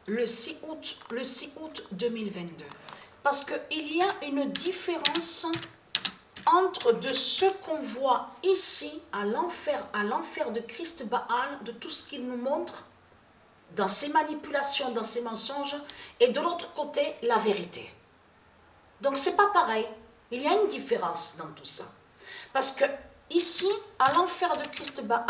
le 6 août 2022. Parce qu'il y a une différence entre de ce qu'on voit ici, à l'enfer de Christ Baal, de tout ce qu'il nous montre, dans ses manipulations, dans ses mensonges, et de l'autre côté, la vérité. Donc c'est pas pareil. Il y a une différence dans tout ça. Parce que ici, à l'enfer de Christ Baal,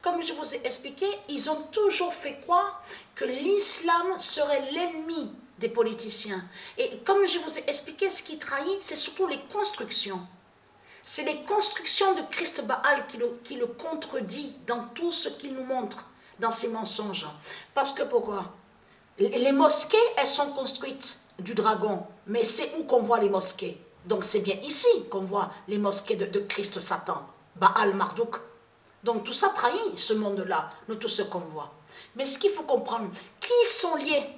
comme je vous ai expliqué, ils ont toujours fait croire que l'islam serait l'ennemi des politiciens. Et comme je vous ai expliqué, ce qui trahit, c'est surtout les constructions. C'est les constructions de Christ Baal qui le contredit dans tout ce qu'il nous montre, dans ses mensonges. Parce que pourquoi? Les mosquées, elles sont construites du dragon. Mais c'est où qu'on voit les mosquées? Donc c'est bien ici qu'on voit les mosquées de Christ Satan, Baal Marduk. Donc tout ça trahit ce monde-là, de tout ce qu'on voit. Mais ce qu'il faut comprendre, qui sont liés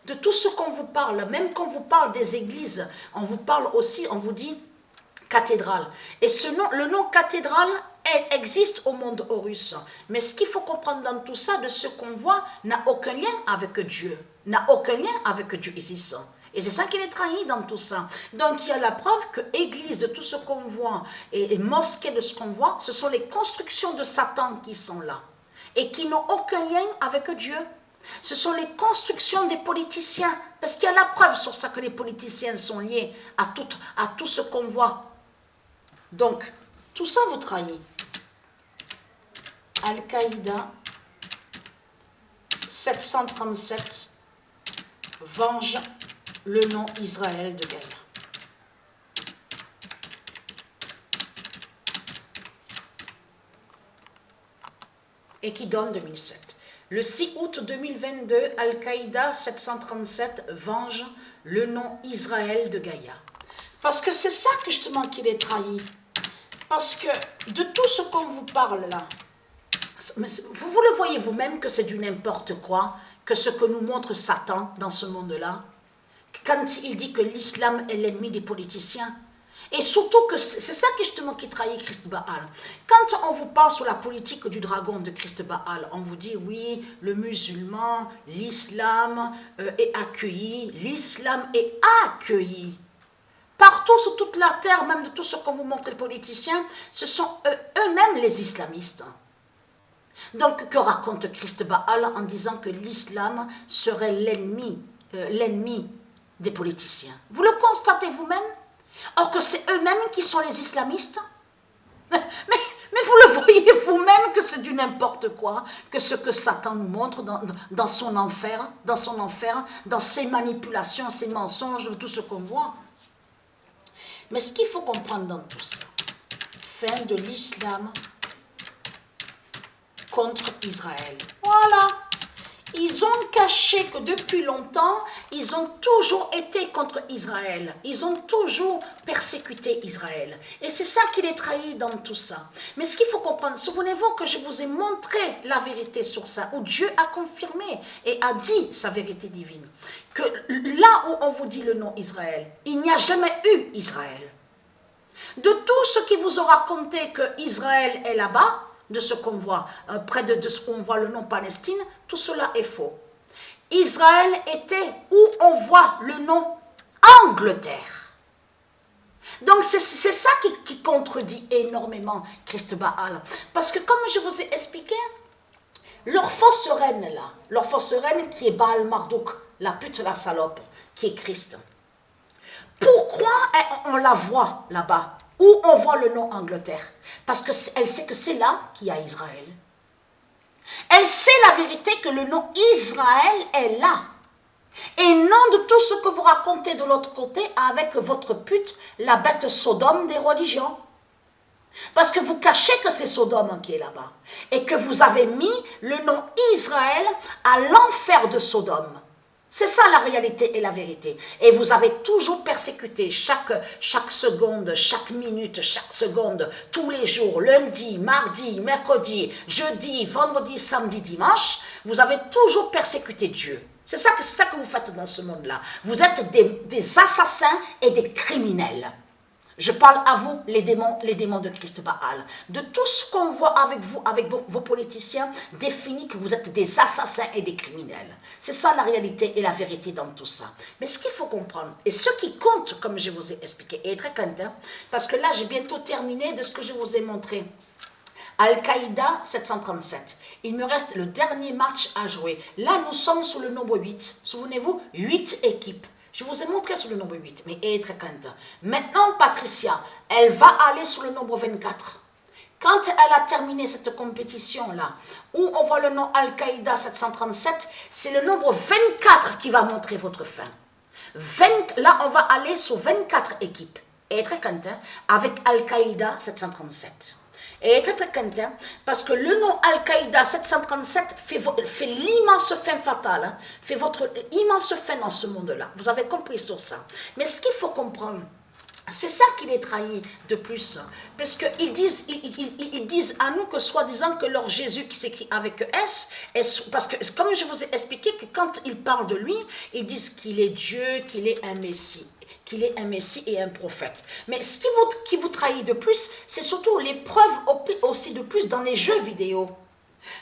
de tout ce qu'on vous parle, même quand on vous parle des églises, on vous parle aussi, on vous dit cathédrale. Et le nom cathédrale existe au monde Horus. Mais ce qu'il faut comprendre dans tout ça, de ce qu'on voit, n'a aucun lien avec Dieu, n'a aucun lien avec Dieu Isis. Et c'est ça qui est trahi dans tout ça. Donc il y a la preuve que église de tout ce qu'on voit et mosquée de ce qu'on voit, ce sont les constructions de Satan qui sont là. Et qui n'ont aucun lien avec Dieu. Ce sont les constructions des politiciens. Parce qu'il y a la preuve sur ça que les politiciens sont liés à tout ce qu'on voit. Donc, tout ça vous trahit. Al-Qaïda 737 venge le nom Israël de Gaïa. Et qui donne 2007. Le 6 août 2022, Al-Qaïda 737 venge le nom Israël de Gaïa. Parce que c'est ça que justement qu'il est trahi. Parce que de tout ce qu'on vous parle là, vous le voyez vous-même que c'est du n'importe quoi, que ce que nous montre Satan dans ce monde-là, quand il dit que l'islam est l'ennemi des politiciens. Et surtout que c'est ça justement qui trahit Christ Baal. Quand on vous parle sur la politique du dragon de Christ Baal, on vous dit oui, le musulman, l'islam est accueilli, l'islam est accueilli. Partout sur toute la terre, même de tout ce qu'on vous montre les politiciens, ce sont eux-mêmes les islamistes. Donc que raconte Christ Baal en disant que l'islam serait l'ennemi des politiciens? Vous le constatez vous-même? Or que c'est eux-mêmes qui sont les islamistes. Mais vous le voyez vous-même que c'est du n'importe quoi, que ce que Satan nous montre dans son enfer, dans ses manipulations, ses mensonges, tout ce qu'on voit. Mais ce qu'il faut comprendre dans tout ça, fin de l'islam contre Israël. Voilà. Ils ont caché que depuis longtemps, ils ont toujours été contre Israël. Ils ont toujours persécuté Israël. Et c'est ça qui les trahit dans tout ça. Mais ce qu'il faut comprendre, souvenez-vous que je vous ai montré la vérité sur ça, où Dieu a confirmé et a dit sa vérité divine. Que là où on vous dit le nom Israël, il n'y a jamais eu Israël. De tout ce qui vous aura raconté que Israël est là-bas, de ce qu'on voit, près de ce qu'on voit le nom Palestine, tout cela est faux. Israël était où on voit le nom Angleterre. Donc c'est ça qui contredit énormément Christ Baal. Parce que comme je vous ai expliqué, leur fausse reine là, leur fausse reine qui est Baal Marduk, la pute, la salope, qui est Christ. Pourquoi on la voit là-bas? Où on voit le nom Angleterre? Parce qu'elle sait que c'est là qu'il y a Israël. Elle sait la vérité que le nom Israël est là. Et non de tout ce que vous racontez de l'autre côté avec votre pute, la bête Sodome des religions. Parce que vous cachez que c'est Sodome qui est là-bas. Et que vous avez mis le nom Israël à l'enfer de Sodome. C'est ça la réalité et la vérité. Et vous avez toujours persécuté chaque seconde, chaque minute, chaque seconde, tous les jours, lundi, mardi, mercredi, jeudi, vendredi, samedi, dimanche. Vous avez toujours persécuté Dieu. C'est ça que vous faites dans ce monde-là. Vous êtes des assassins et des criminels. Je parle à vous, les démons de Christ Baal. De tout ce qu'on voit avec vous, avec vos politiciens, définit que vous êtes des assassins et des criminels. C'est ça la réalité et la vérité dans tout ça. Mais ce qu'il faut comprendre, et ce qui compte, comme je vous ai expliqué, et très content, parce que là j'ai bientôt terminé de ce que je vous ai montré. Al-Qaïda 737. Il me reste le dernier match à jouer. Là, nous sommes sur le nombre 8. Souvenez-vous, 8 équipes. Je vous ai montré sur le nombre 8, mais elle est très contente. Maintenant, Patricia, elle va aller sur le nombre 24. Quand elle a terminé cette compétition-là, où on voit le nom Al-Qaïda 737, c'est le nombre 24 qui va montrer votre fin. Là, on va aller sur 24 équipes. Elle est très contente avec Al-Qaïda 737. Et très très content parce que le nom Al-Qaïda 737 fait l'immense fin fatale, hein, fait votre immense fin dans ce monde-là. Vous avez compris sur ça. Mais ce qu'il faut comprendre, c'est ça qui les trahit de plus. Parce qu'ils disent, ils disent à nous que soi-disant que leur Jésus qui s'écrit avec S, parce que comme je vous ai expliqué que quand ils parlent de lui, ils disent qu'il est Dieu, qu'il est un Messie. Qu'il est un Messie et un prophète. Mais ce qui vous trahit de plus, c'est surtout les preuves aussi de plus dans les jeux vidéo.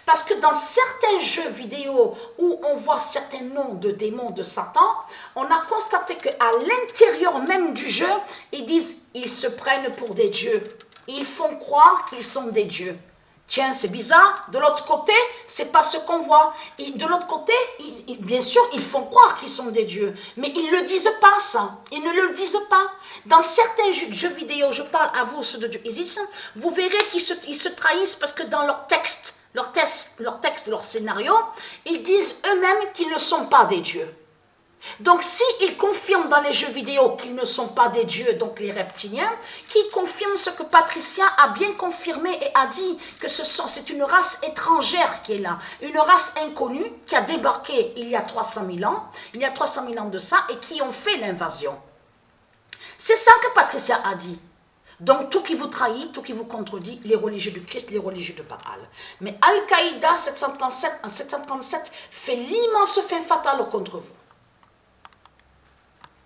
Parce que dans certains jeux vidéo où on voit certains noms de démons de Satan, on a constaté qu'à l'intérieur même du jeu, ils disent, ils se prennent pour des dieux. Ils font croire qu'ils sont des dieux. Tiens, c'est bizarre. De l'autre côté, c'est pas ce qu'on voit. Et de l'autre côté, bien sûr, ils font croire qu'ils sont des dieux. Mais ils ne le disent pas, ça. Ils ne le disent pas. Dans certains jeux vidéo, je parle à vous, ceux de Dieu Isis, vous verrez qu'ils se trahissent parce que dans leur texte, leur scénario, ils disent eux-mêmes qu'ils ne sont pas des dieux. Donc, s'ils confirment dans les jeux vidéo qu'ils ne sont pas des dieux, donc les reptiliens, qui confirment ce que Patricia a bien confirmé et a dit, que c'est une race étrangère qui est là, une race inconnue qui a débarqué il y a 300 000 ans, il y a 300 000 ans de ça, et qui ont fait l'invasion. C'est ça que Patricia a dit. Donc, tout qui vous trahit, tout qui vous contredit, les religieux du Christ, les religieux de Baal. Mais Al-Qaïda 737 fait l'immense fin fatale contre vous.